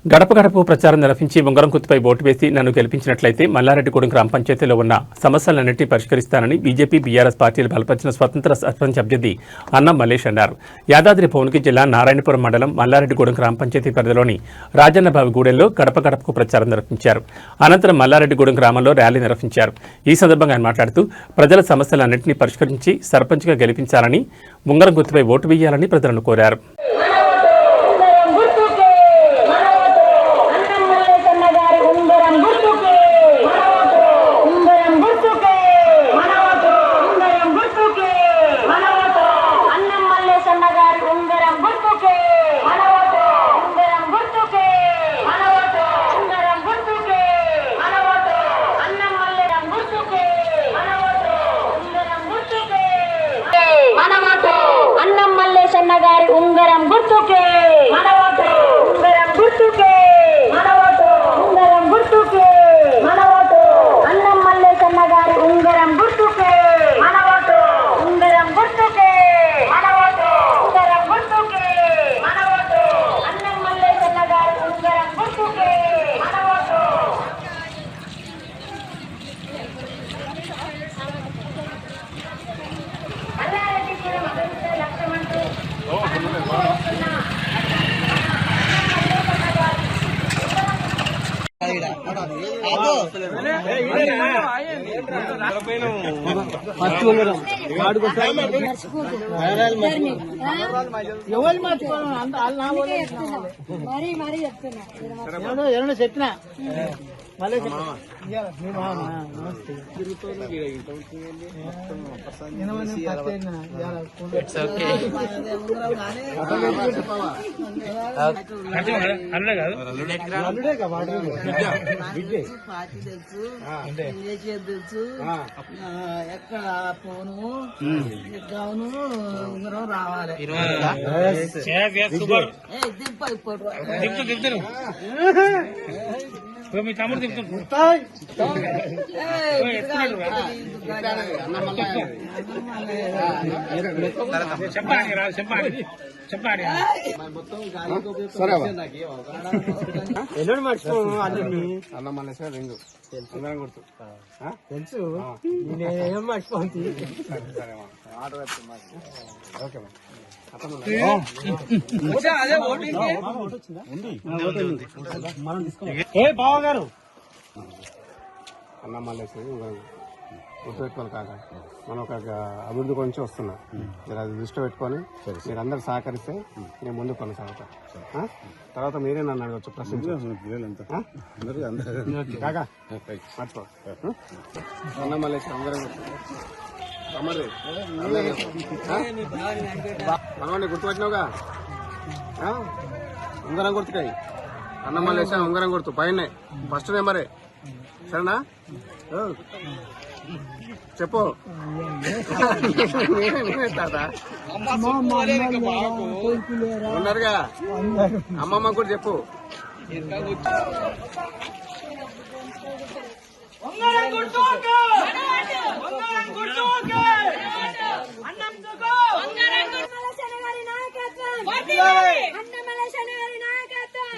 గడప గడప ప్రచారం నిర్వహించి ఉంగరం గుర్తుపై ఓటు వేసి నన్ను గెలిపించినట్లయితే మల్లారెడ్డిగూడెం గ్రామ పంచాయతీలో ఉన్న సమస్యలన్నింటినీ పరిష్కరిస్తానని బీజేపీ బీఆర్ఎస్ పార్టీలు బలపరిచిన స్వతంత్ర సర్పంచ్ అభ్యర్థి అన్నం మల్లేష్ అన్నారు. యాదాద్రి భువనగిరి జిల్లా నారాయణపురం మండలం మల్లారెడ్డిగూడెం గ్రామ పంచాయతీ పరిధిలోని రాజన్నబావి గూడెంలో గడప గడపకు ప్రచారం నిర్వహించారు. అనంతరం మల్లారెడ్డిగూడెం గ్రామంలో ర్యాలీ నిర్వహించారు. ఈ సందర్భంగా ఆయన మాట్లాడుతూ ప్రజల సమస్యలన్నింటినీ పరిష్కరించి సర్పంచ్గా గెలిపించాలని, ఉంగరం గుర్తుపై ఓటు వేయాలని ప్రజలను కోరారు. గారి ఉంగరం గుర్తుకే మనవోటు, ఉంగరం గుర్తుకే మనవోటు, ఉంగరం గుర్తుకే మనవోటు. అన్నం మల్లేశన్న గారి ఉంగరం గుర్తుకే మనవోటు, ఉంగరం గుర్తుకే మనవోటు, ఉంగరం గుర్తుకే మనవోటు. అన్నం మల్లేశన్న గారి ఉంగరం గుర్తుకే మనవోటు. మల్లారెడ్డిగూడెం అభివృద్ధి లక్ష్యమంటూ చెప్పినా పార్టీ తెలుసు, తెలుసు, ఎక్కడ పోను గౌను ఉంగరం రావాలి. మీ తమ్ముడు ఎల్లుండి మర్చిపోను అన్ని అన్నం మల్లేశ్వర రింగు ఉంగరం గుర్తు తెలుసు, నేనేం మర్చిపోతుంది. ఓకే బావగారు అన్నం మల్లేశ్వర ఉంగరం గుర్తుపెట్టుకోవాలి కాక మనం ఒక అభివృద్ధి గురించి వస్తున్నాం. మీరు అది దృష్టి పెట్టుకొని మీరు అందరు సహకరిస్తే నేను ముందు కొనసాగుతా. తర్వాత మీరే నన్ను అడగచ్చు ప్రశ్నించు కాక మర్చిపో. అన్నం మల్లేశ్వర ఉంగరం మనవాడిని గుర్తుపెట్టినావుగా, ఉంగరం గుర్తుకాయి. అన్నం మల్లేశ్వర ఉంగరం గుర్తు పైన ఫస్ట్ నెంబరే, సరేనా? చెప్పు. ఉన్నారుగా అమ్మమ్మ కూడా చెప్పు. అన్నం మల్లేశన్న గారి నాయకత్వం